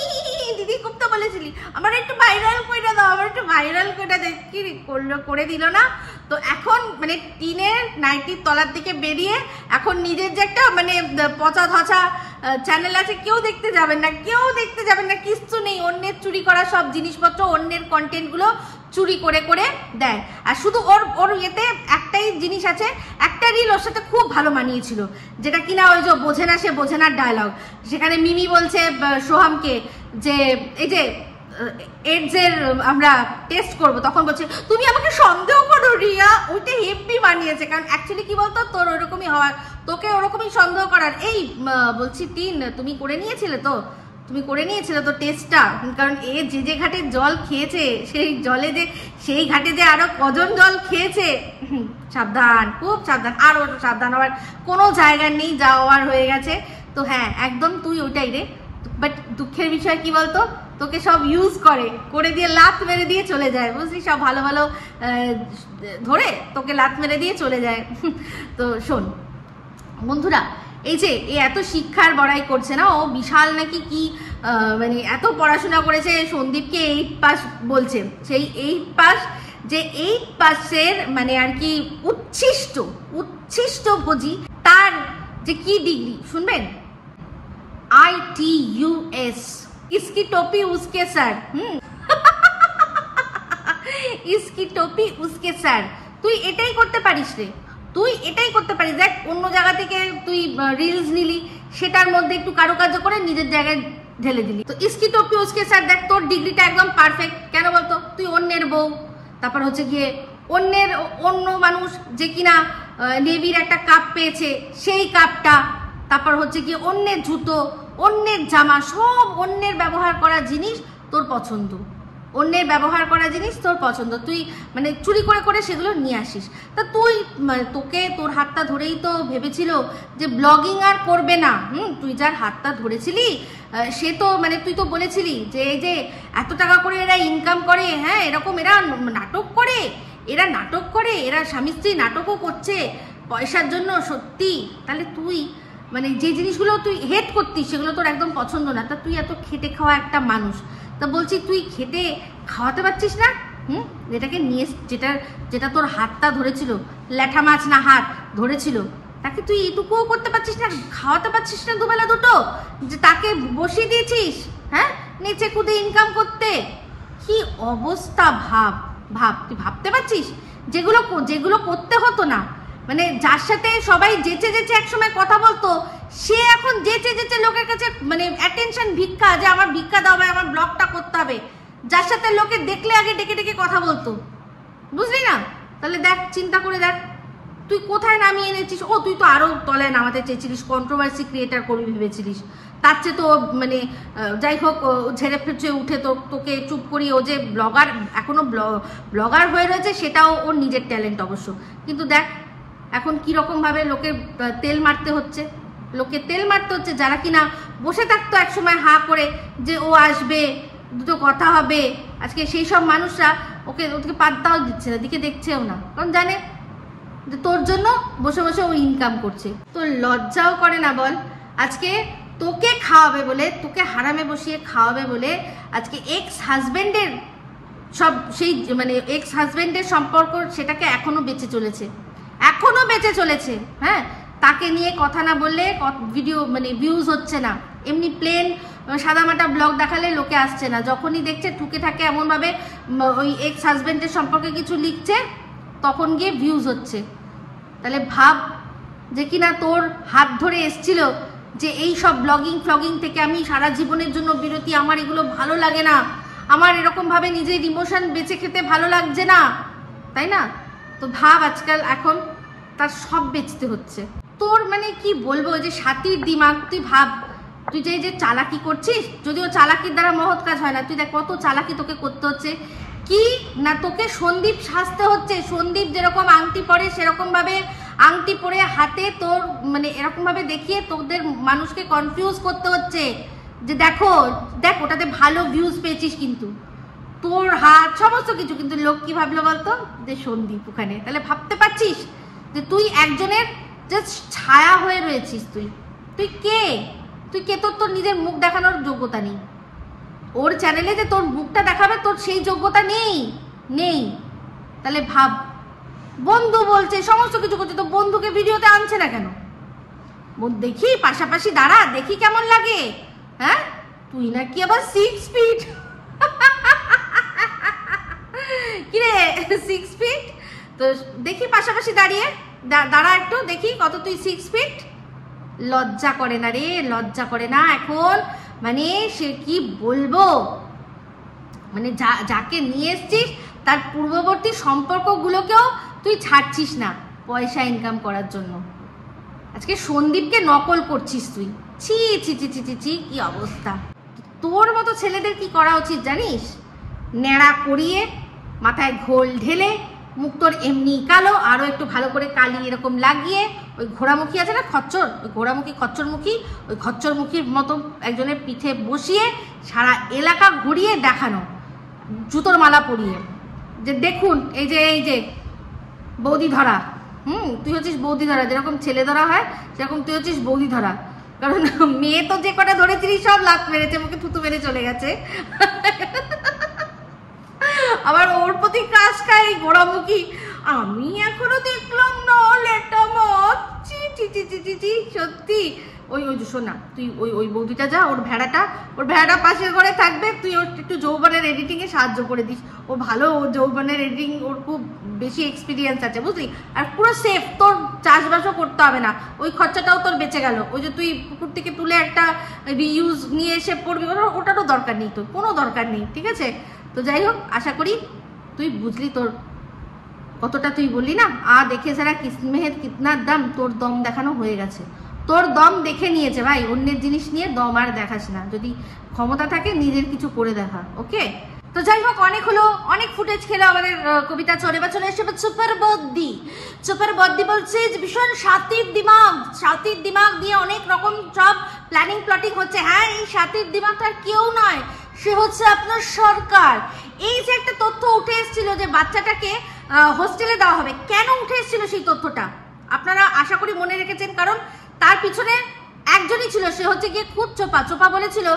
দিদি, খুব তো বলেছিলি আমার একটু ভাইরাল করে দাও, আমার একটু ভাইরাল করে দে, কি করলো, করে দিল না। তো এখন মানে টিনের নাইটির তলার দিকে বেরিয়ে এখন নিজের যে একটা মানে পচা ধচা চ্যানেল আছে, কেউ দেখতে যাবেন না, কেউ দেখতে যাবেন না, কিচ্ছু নেই। অন্যের চুরি করা সব জিনিসপত্র, অন্যের কন্টেন্টগুলো চুরি করে করে দেয়। আর শুধু ওর এতে একটাই জিনিস আছে, একটা রিল ওর সাথে খুব ভালো মানিয়েছিল, যেটা কিনা ওই যে বোঝে না সে বোঝে না ডায়লগ। সেখানে মিমি বলছে সোহামকে যে এই যে এডসের আমরা টেস্ট করব, তখন বলছে তুমি আমাকে সন্দেহ করো রিয়া। ওইটা হেভি বানিয়েছে, কারণ অ্যাকচুয়ালি কি বলতো, তোর ওরকমই হওয়ার, তোকে ওরকমই সন্দেহ করার। এই বলছি টিন, তুমি করে নিয়েছিলে তো, তুমি করে নিয়েছিলে তো টেস্টটা, কারণ এ যে ঘাটে জল খেয়েছে, সেই জলে যে সেই ঘাটে যে আরো কজন জল খেয়েছে, সাবধান, খুব সাবধান। আর ওর সাবধান হওয়ার কোনো জায়গা নেই, যাওয়ার হয়ে গেছে। তো হ্যাঁ, একদম তুই ওইটাই রে। বাট দুঃখের বিষয় কি বলতো, তোকে সব ইউজ করে দিয়ে লাত মেরে দিয়ে চলে যায়, বুঝলি, সব ভালো ভালো ধরে তোকে লাত মেরে দিয়ে চলে যায়। তো শোন বন্ধুরা, এই যে এত শিক্ষার বড়াই করছে না, ও বিশাল নাকি কি মানে এত পড়াশোনা করেছে, সন্দীপকে 8 পাস বলছে। সেই 8 পাস, যে 8 পাসের মানে আর কি উচ্ছিষ্ট ভোজি, তার যে কি ডিগ্রি শুনবেন, ITUS, इसकी टोपी उसके सर। इसकी टोपी उसके सर। তুই এটাই করতে পারিস রে, তুই এটাই করতে পারিস। দেখ, অন্য জায়গা থেকে তুই রিলস নিলি, সেটার মধ্যে একটু কারুকার্য করে নিজের জায়গায় ঢেলে দিলি। তো ইসকি টপি উসকে স্যার, দেখ তোর ডিগ্রিটা একদম পারফেক্ট। কেন বলতো, তুই অন্যের বউ, তারপর হচ্ছে গিয়ে অন্য মানুষ যে কিনা নেভির একটা কাপ পেয়েছে, সেই কাপটা, তারপর হচ্ছে গিয়ে অন্যের জুতো, অন্যের জামা, সব অন্যের ব্যবহার করা জিনিস তোর পছন্দ, অন্যের ব্যবহার করা জিনিস তোর পছন্দ, তুই মানে চুরি করে করে সেগুলো নিয়ে আসিস। তা তুই তোকে তোর হাতটা ধরেই তো ভেবেছিল যে ব্লগিং আর করবে না। তুই যার হাতটা ধরেছিলি সে তো মানে তুই তো বলেছিলি যে এই যে এত টাকা করে এরা ইনকাম করে, হ্যাঁ এরকম এরা নাটক করে, এরা স্বামী স্ত্রী নাটকও করছে পয়সার জন্য। সত্যি, তাহলে তুই মানে যে জিনিসগুলো তুই হেট করতিস সেগুলো তোর একদম পছন্দ না। তা তুই এত খেটে খাওয়া একটা মানুষ, তা বলছি তুই খেটে খাওয়াতে পারছিস না? যেটাকে নিয়ে যেটা তোর হাতটা ধরেছিল, ল্যাঠা মাছ না হাত ধরেছিল, তাকে তুই এটুকুও করতে পারছিস না, খাওয়াতে পারছিস না দুবেলা দুটো, যে তাকে বসিয়ে দিয়েছিস হ্যাঁ নিচে কুদে ইনকাম করতে। কি অবস্থা, ভাব তুই ভাবতে পারছিস? যেগুলো করতে হতো না, মানে যার সাথে সবাই যেচে একসময় কথা বলতো, সে এখন যেচে লোকের কাছে মানে অ্যাটেনশন ভিক্ষা, যে আমার ভিক্ষা দাও ভাই, আমার ব্লগটা করতে হবে, যার সাথে লোকে দেখলে আগে ডেকে কথা বলতো, বুঝলি না? তাহলে দেখ, চিন্তা করে দেখ তুই কোথায় নামিয়ে এনেছিস। ও তুই তো আরো তলায় নামাতে চেয়েছিলিস, কন্ট্রোভার্সি ক্রিয়েটার করবি ভেবেছিলিস, তার চেয়ে তো মানে যাই হোক ঝেড়ে ফেঁচে উঠে তোকে চুপ করিয়ে, ও যে ব্লগার এখনো ব্লগার হয়ে রয়েছে, সেটাও ওর নিজের ট্যালেন্ট অবশ্য। কিন্তু দেখ এখন কিরকম ভাবে লোকে তেল মারতে হচ্ছে, যারা কিনা বসে থাকতো একসময় হা করে যে ও আসবে, দুটো কথা হবে, আজকে সেই সব মানুষরা ওকে পাত্তাও দিচ্ছে না, দিকে দেখছেও না, কারণ জানে যে তোর জন্য বসে বসে ও ইনকাম করছে। তোর লজ্জাও করে না বল? আজকে তোকে খাওয়াবে বলে, তোকে হারামে বসিয়ে খাওয়াবে বলে আজকে এক্স হাজবেন্ডের সব সেই মানে এক্স হাজবেন্ডের সম্পর্ক, সেটাকে এখনো বেঁচে চলেছে। হ্যাঁ, তাকে নিয়ে কথা না বললে ভিডিও মানে ভিউজ হচ্ছে না, এমনি প্লেন সাদামাটা ব্লগ দেখালে লোকে আসছে না, যখনই দেখছে ঠুকে থাকে এমনভাবে ওই এক্স হাজবেন্ডের সম্পর্কে কিছু লিখছে, তখন গিয়ে ভিউজ হচ্ছে। তাহলে ভাব যে কিনা তোর হাত ধরে এসছিল যে এই সব ব্লগিং থেকে আমি সারা জীবনের জন্য বিরতি, আমার এগুলো ভালো লাগে না, আমার এরকমভাবে নিজের ইমোশন বেঁচে খেতে ভালো লাগছে না, তাই না? তো ভাব আজকাল এখন তার সব বেচতে হচ্ছে। তোর মানে কি বলবো, যে সাতির দিমাগ, তুই ভাব তুই যে চালাকি করছিস, যদিও চালাকির দ্বারা মহৎ কাজ হয় না, তুই দেখ কত চালাকি তোকে করতে হচ্ছে। কি না তোকে সন্দীপ সাজতে হচ্ছে। সন্দীপ যেরকম আংটি পরে সেরকম ভাবে আংটি পরে হাতে তোর মানে এরকম ভাবে দেখিয়ে তোদের মানুষকে কনফিউজ করতে হচ্ছে যে দেখো দেখ ওটাতে ভালো ভিউজ পেয়েছিস, কিন্তু তোর হাত সমস্ত কিছু, কিন্তু লোক কি ভাবলো বলতো যে সন্দীপ ওখানে। তাহলে ভাবতে পারছিস যে তুই একজনের জাস্ট ছায়া হয়ে রয়েছিস। তুই কে? তুই কে? তোর নিজের মুখ দেখানোর যোগ্যতা নেই। ওর চ্যানেলে যে তোর মুখটা দেখাবে তোর সেই যোগ্যতা নেই। তাহলে ভাব, বন্ধু বলছে সমস্ত কিছু করছে, তো বন্ধুকে ভিডিওতে আনছে না কেন? দেখি পাশাপাশি দাঁড়া, দেখি কেমন লাগে। হ্যাঁ, তুই নাকি আবার 6 ফিট। কিরে 6 ফিট? তো দেখি পাশাপাশি দাঁড়িয়ে দাঁড়া একটু, দেখি কত তুই 6 ফিট। লজ্জা করে না রে, লজ্জা করে না এখন। মানে সে কি বলবো, মানে যাকে নিয়ে এসছিস তার পূর্ববর্তী সম্পর্কগুলোকেও তুই ছাড়ছিস না পয়সা ইনকাম করার জন্য। আজকে সন্দীপকে নকল করছিস তুই। ছি ছি ছি ছি ছি ছি, কি অবস্থা। তোর মতো ছেলেদের কি করা উচিত জানিস? ন্যাড়া করিয়ে মাথায় ঘোল ঢেলে, মুখ তোর এমনি কালো, আরো একটু ভালো করে কালি এরকম লাগিয়ে, ওই ঘোড়ামুখী আছে না খচ্চর, ওই ঘোড়ামুখী খচ্চরমুখী, ওই খচ্চরমুখীর মতো একজনের পিঠে বসিয়ে সারা এলাকা ঘুরিয়ে দেখানো, জুতোর মালা পরিয়ে, যে দেখুন এই যে বৌদি ধরা। তুই হচ্ছিস বৌদি ধরা, যেরকম ছেলে ধরা হয় সেরকম তুই হচ্ছিস বৌদি ধরা। কারণ মেয়ে তো যে কটা ধরেছিলি সব লাত মেরেছে, মুখে থুতু মেরে চলে গেছে। আবার ওর প্রতি ক্রাশ খায় এই ঘোড়ামুখী। আমি এখনো দেখলাম না লেটা মত। সত্যি ওই শোনা, তুই ওই বৌদিটা যা, ওর ভেড়াটা পাশের ঘরে থাকবে, তুই ওর একটু যৌবনের এডিটিং এ সাহায্য করে দিস। ও ভালো, ও যৌবনের এডিটিং ওর খুব বেশি এক্সপিরিয়েন্স আছে বুঝলি। আর পুরো সেফ, তোর চাষবাসও করতে হবে না, ওই খরচাটাও তোর বেঁচে গেল। ওই যে তুই পুকুর থেকে তুলে একটা রিইউজ নিয়ে এসে পড়বি, ওটারও দরকার নেই, তোর কোনো দরকার নেই, ঠিক আছে। তো যাই হোক, আশা করি তুই বুঝলি তোর কতটা, তুই বললি না দেখে সারা কিসমের কিতনা দম, তোর দম দেখানো হয়ে গেছে। তোর দম দেখে নিয়েছে ভাই, অন্যের জিনিস নিয়ে দম আর দেখাস না। যদি ক্ষমতা থাকে নিজের কিছু করে দেখা, ওকে। তো যাই হোক, অনেক হলো, অনেক ফুটেজ খেলো আমাদের কবিতা চোর। এবার চলে এসে সুপার বদ্দি বলছে যে ভীষণ সাতির দিমাগ দিয়ে অনেক রকম সব প্ল্যানিং প্লটিং হচ্ছে। হ্যাঁ, এই সাতির দিমাগটার কেউ নয়, সে হচ্ছে আপনার সরকার। এই যে একটা তথ্য উঠে এসেছিল যে বাচ্চাটাকে হোস্টেলে দেওয়া হবে, কেন উঠে এসেছিল সেই তথ্যটা আপনারা আশা করি মনে রেখেছেন, কারণ তার পিছনে একজনই ছিল, সে হচ্ছে গিয়ে খুব চোপা বলেছিল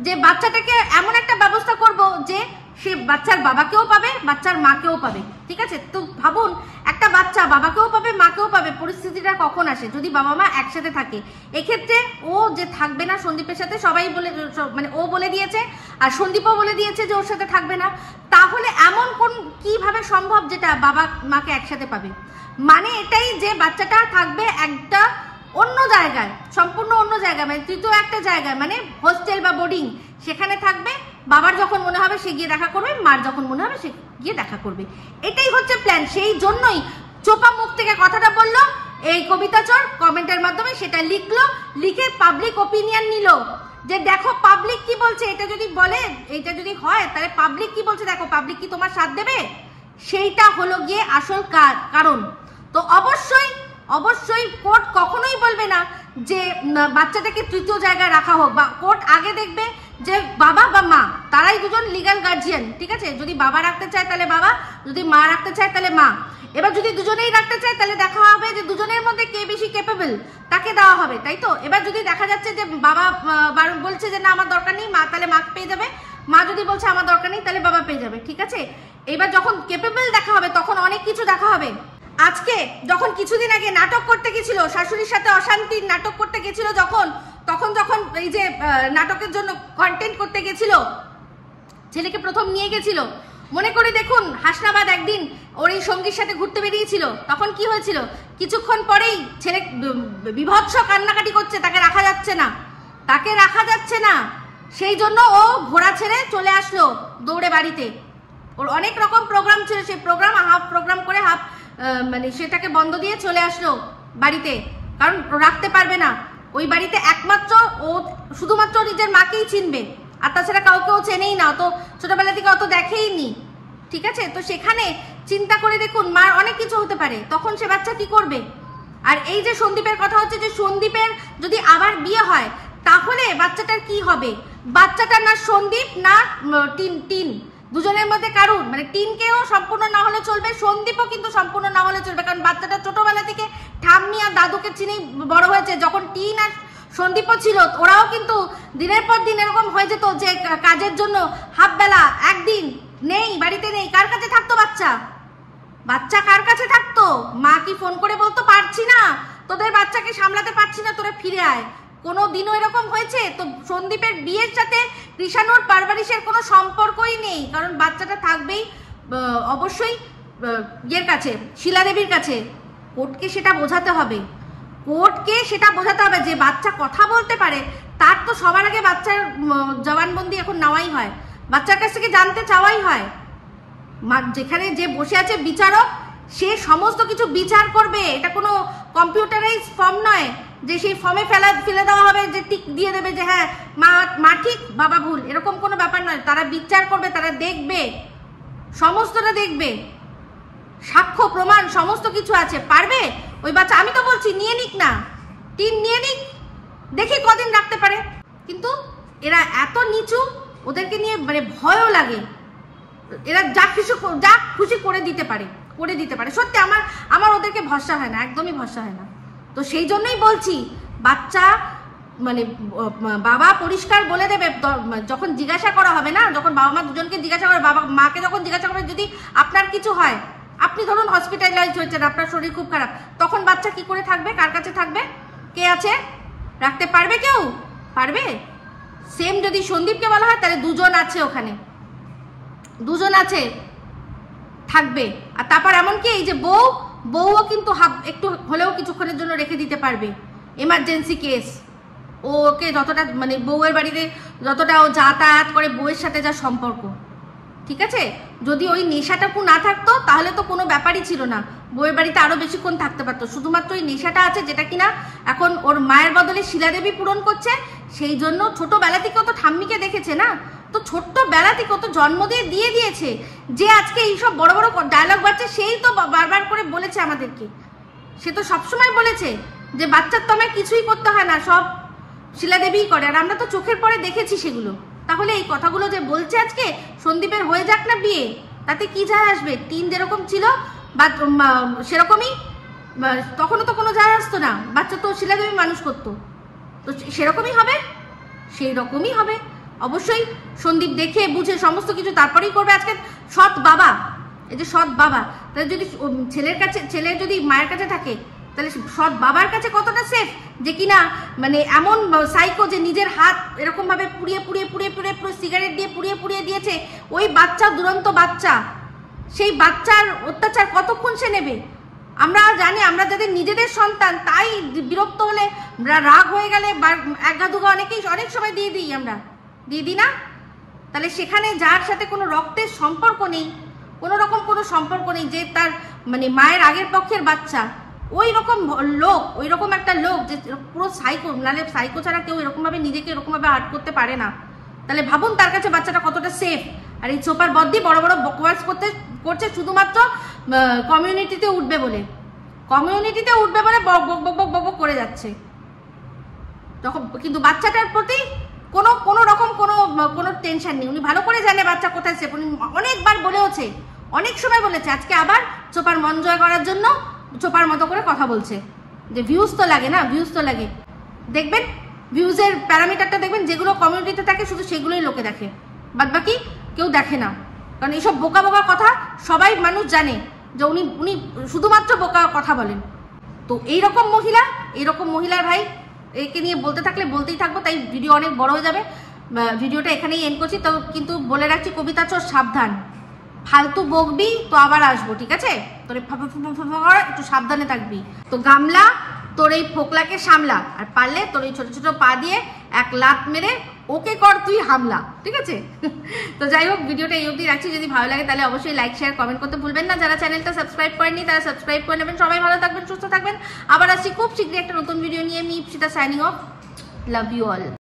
যে বাচ্চাটাকে এমন একটা ব্যবস্থা করব যে সে বাচ্চার বাবাকেও পাবে, বাচ্চার মাকেও পাবে, ঠিক আছে। তো ভাবুন, একটা বাচ্চা বাবাকেও পাবে মাকেও পাবে, পরিস্থিতিটা কখন আসে যদি বাবা মা একসাথে থাকে। এক্ষেত্রে ও যে থাকবে না সন্দীপের সাথে, সবাই বলে, মানে ও বলে দিয়েছে আর সন্দীপও বলে দিয়েছে যে ওর সাথে থাকবে না। তাহলে এমন কিভাবে সম্ভব যেটা বাবা মাকে একসাথে পাবে? মানে এটাই যে বাচ্চাটা থাকবে একটা অন্য জায়গায়, সম্পূর্ণ অন্য জায়গায়, মানে তৃতীয় একটা জায়গায়, মানে হোস্টেল বা বোর্ডিং, সেখানে থাকবে। বাবার যখন মনে হবে সে গিয়ে দেখা করবে, মার যখন মনে হবে সে গিয়ে দেখা করবে। এটাই হচ্ছে প্ল্যান। সেই জন্যই চোপা মুখ থেকে কথাটা বললো, এই কবিতা চোর কমেন্টের মাধ্যমে সেটা লিখে পাবলিক ওপিনিয়ন নিল যে দেখো পাবলিক কি বলছে। এটা যদি বলে, এটা যদি হয়, তাহলে পাবলিক কি বলছে দেখো, পাবলিক কি তোমার সাথ দেবে? সেইটা হলো গিয়ে আসল কারণ। তো অবশ্যই কোর্ট কখনোই বলবে না যে বাচ্চাটাকে তৃতীয় জায়গায় রাখা হোক, বা কোর্ট আগে দেখবে যে বাবা বা মা তারাই দুজন লিগ্যাল গার্জিয়ান, ঠিক আছে। যদি বাবা রাখতে চায় তাহলে বাবা, যদি মা রাখতে চায় তাহলে মা। এবার যদি দুজনেই রাখতে চায় তাহলে দেখা হবে যে দুজনের মধ্যে কে বেশি ক্যাপেবল, তাকে দেওয়া হবে, তাই তো। এবার যদি দেখা যাচ্ছে যে বাবা বলছে যে না আমার দরকার নেই, মা তাহলে মা পেয়ে যাবে, মা যদি বলছে আমার দরকার নেই তাহলে বাবা পেয়ে যাবে, ঠিক আছে। এবার যখন ক্যাপেবল দেখা হবে তখন অনেক কিছু দেখা হবে। আজকে যখন কিছুদিন আগে নাটক করতে গেছিল, শাশুড়ির সাথে অশান্তির নাটক করতে গেছিল, যখন এই যে নাটকের জন্য কন্টেন্ট করতে গেছিল, ছেলেকে প্রথম নিয়ে গেছিল, মনে করে দেখুন হাসনাবাদ একদিন ওর এই সঙ্গীর সাথে ঘুরতে বেরিয়েছিল, তখন কি হয়েছিল? কিছুক্ষণ পরেই ছেলে বিভৎস কান্নাকাটি করছে, তাকে রাখা যাচ্ছে না, সেই জন্য ও ঘোড়া ছেড়ে চলে আসলো দৌড়ে বাড়িতে। ওর অনেক রকম প্রোগ্রাম ছিল, সেই প্রোগ্রাম হাফ প্রোগ্রাম করে মানে সেটাকে বন্ধ দিয়ে চলে আসলো বাড়িতে, কারণ রাখতে পারবে না ওই বাড়িতে। একমাত্র ও শুধুমাত্র নিজের মাকেই চিনবে, আর তাছাড়া কাউকেও চেনেই না, অত ছোটবেলা থেকে অত দেখেই নি, ঠিক আছে? তো সেখানে চিন্তা করে দেখুন, মার অনেক কিছু হতে পারে, তখন সে বাচ্চা কি করবে? আর এই যে সন্দীপের কথা হচ্ছে, যে সন্দীপের যদি আবার বিয়ে হয় তাহলে বাচ্চাটার কি হবে? বাচ্চাটার না সন্দীপ না টিন, দুজনের মধ্যে কারুর, মানে টিনকেও সম্পূর্ণ না হলে চলবে, সন্দীপও কিন্তু সম্পূর্ণ না হলে চলবে, কারণ বাচ্চাটা ছোটবেলা থেকে ঠাম্মি আর দাদুকে চিনেই বড় হয়েছে। যখন টিন আর সন্দীপও ছিল, ওরাও কিন্তু দিনের পর দিন এরকম হয়ে যেত যে কাজের জন্য হাফ বেলা একদিন নেই, বাড়িতে নেই, কার কাছে থাকতো বাচ্চা কার কাছে থাকতো? মা কি ফোন করে বলতো পারছি না, তোদের বাচ্চাকে সামলাতে পারছি না, তোরা ফিরে আয়? কোনো দিনও এরকম হয়েছে? তো সন্দীপের বিয়ের সাথে কৃষাণুর পারভারিশের কোনো সম্পর্কই নেই, কারণ বাচ্চাটা থাকবেই অবশ্যই ইয়ের কাছে, শিলাদেবীর কাছে। কোর্টকে সেটা বোঝাতে হবে, যে বাচ্চা কথা বলতে পারে তার তো সবার আগে বাচ্চার জবানবন্দি এখন নেওয়াই হয়, বাচ্চার কাছ থেকে জানতে চাওয়াই হয়। যেখানে যে বসে আছে বিচারক, সে সমস্ত কিছু বিচার করবে। এটা কোনো কম্পিউটারাইজ ফর্ম নয় যে সেই ফর্মে ফেলে দেওয়া হবে, যে টিক দিয়ে দেবে যে হ্যাঁ মা ঠিক বাবা ভুল, এরকম কোনো ব্যাপার নয়। তারা বিচার করবে, তারা দেখবে, সমস্তটা দেখবে, সাক্ষ্য প্রমাণ সমস্ত কিছু আছে। পারবে ওই বাচ্চা? আমি তো বলছি নিয়ে নিক না, টিন নিয়ে নিক, দেখি কদিন রাখতে পারে। কিন্তু এরা এত নিচু, ওদেরকে নিয়ে মানে ভয়ও লাগে। এরা যা খুশি করে দিতে পারে। সত্যি আমার ওদেরকে ভরসা হয় না, একদমই ভরসা হয় না। তো সেই জন্যই বলছি, বাচ্চা মানে বাবা পরিষ্কার বলে দেবে যখন জিজ্ঞাসা করা হবে না, যখন বাবা মা দুজনকে জিজ্ঞাসা করে, বাবা মাকে যখন জিজ্ঞাসা করে যদি আপনার কিছু হয়, আপনি ধরুন হসপিটালাইজ হয়েছেন, আপনার শরীর খুব খারাপ, তখন বাচ্চা কি করে থাকবে? কার কাছে থাকবে? কে আছে? রাখতে পারবে কেউ? পারবে? সেম যদি সন্দীপকে বলা হয়, তাহলে দুজন আছে ওখানে, দুজন আছে, থাকবে। আর তারপর এমনকি এই যে বউও কিন্তু একটু হলেও কিছুক্ষণের জন্য রেখে দিতে পারবে, এমার্জেন্সি কেস। ওকে যতটা মানে বউয়ের বাড়িতে যতটা ও যাতায়াত করে, বউয়ের সাথে যা সম্পর্ক, ঠিক আছে? যদি ওই নেশাটাকু না থাকতো তাহলে তো কোনো ব্যাপারই ছিল না, বউয়ের বাড়িতে আরো বেশিক্ষণ থাকতে পারতো। শুধুমাত্র ওই নেশাটা আছে, যেটা কিনা এখন ওর মায়ের বদলে শিলাদেবী পূরণ করছে। সেই জন্য ছোটবেলা থেকে ও তো ঠাম্মিকে দেখেছে না, তো ছোট্টবেলা থেকে ও তো জন্ম দিয়ে দিয়েছে। যে আজকে এইসব বড় বড় ডায়লগ বাচ্চা, সেই তো বারবার করে বলেছে আমাদেরকে, সে তো সবসময় বলেছে যে বাচ্চার তো আমার কিছুই করতে হয় না, সব শিলাদেবীই করে। আর আমরা তো চোখের পরে দেখেছি সেগুলো। তাহলে এই কথাগুলো যে বলছে আজকে, সন্দীপের হয়ে যাক না বিয়ে, তাতে কি যায় আসবে? টিন যেরকম ছিল বা সেরকমই, তখনও তো কোনো যায় আসতো না, বাচ্চা তো শিলাদেবী মানুষ করতো, তো সেরকমই হবে, সেই রকমই হবে। অবশ্যই সন্দীপ দেখে বুঝে সমস্ত কিছু তারপরেই করবে। আজকে সৎ বাবা, এই যে সৎ বাবা, তাহলে যদি ছেলের যদি মায়ের কাছে থাকে, তাহলে সৎ বাবার কাছে কতটা সেফ, যে কিনা মানে এমন সাইকো যে নিজের হাত এরকম ভাবে পুড়িয়ে সিগারেট দিয়ে পুড়িয়ে দিয়েছে। ওই বাচ্চা, দুরন্ত বাচ্চা, সেই বাচ্চার অত্যাচার কতক্ষণ সে নেবে? আমরা জানি, আমরা যাদের নিজেদের সন্তান, তাই বিরক্ত হলে, রাগ হয়ে গেলে একগা দুগা অনেক সময় দিয়ে দিই না? তাহলে সেখানে যার সাথে কোনো রক্তের সম্পর্ক নেই, কোনো রকম কোনো সম্পর্ক নেই, যে তার মানে মায়ের আগের পক্ষের বাচ্চা, ওই রকম একটা লোক যে পুরো সাইকো, নাহলে সাইকো ছাড়া কেউ এরকমভাবে নিজেকে এরকমভাবে হার্ট করতে পারে না। তাহলে ভাবুন তার কাছে বাচ্চাটা কতটা সেফ। আর এই চোপার বদ্দি বড় বড় বকওয়াজ করছে শুধুমাত্র কমিউনিটিতে উঠবে বলে, বক করে যাচ্ছে। যখন কিন্তু বাচ্চাটার প্রতি কোনো রকম কোনো টেনশন নেই। উনি ভালো করে জানে বাচ্চা কোথায় সেফ। উনি অনেকবার বলেওছে, অনেক সময় বলেছে। আজকে আবার চোপার মন জয় করার জন্য চোপার মতো করে কথা বলছে, যে ভিউজ তো লাগে না, ভিউজ তো লাগে। দেখবেন ভিউজের প্যারামিটারটা দেখবেন, যেগুলো কমিউনিটিতে থাকে শুধু সেগুলোই লোকে দেখে, বাদ বাকি কেউ দেখে না। কারণ এইসব বোকা কথা সবাই মানুষ জানে যে উনি শুধুমাত্র বোকা কথা বলেন। তো এইরকম মহিলার ভাই, একে নিয়ে বলতে থাকলে বলতেই থাকবো, তাই ভিডিও অনেক বড় হয়ে যাবে। ভিডিওটা এখানেই এন্ড করছি। তো কিন্তু বলে রাখছি, কবিতা চোর সাবধান, ফালতু বকবি তো আবার আসবো, ঠিক আছে? তোর একটু সাবধানে থাকবি। তো গামলা, তোর এই ফোকলাকে সামলা, আর পারলে তোর এই ছোট ছোট পা দিয়ে এক লাত মেরে ওকে কর তুই হামলা, ঠিক আছে? তো যাই হোক, ভিডিওটা এই অবধি রাখছি। যদি ভালো লাগে তাহলে অবশ্যই লাইক, শেয়ার, কমেন্ট করতে ভুলবেন না। যারা চ্যানেলটা সাবস্ক্রাইব করেননি তারা সাবস্ক্রাইব করে নেবেন। সবাই ভালো থাকবেন, সুস্থ থাকবেন। আবার আসছি খুব শীঘ্রই একটা নতুন ভিডিও নিয়ে। আমি Ipsita signing off. Love you all.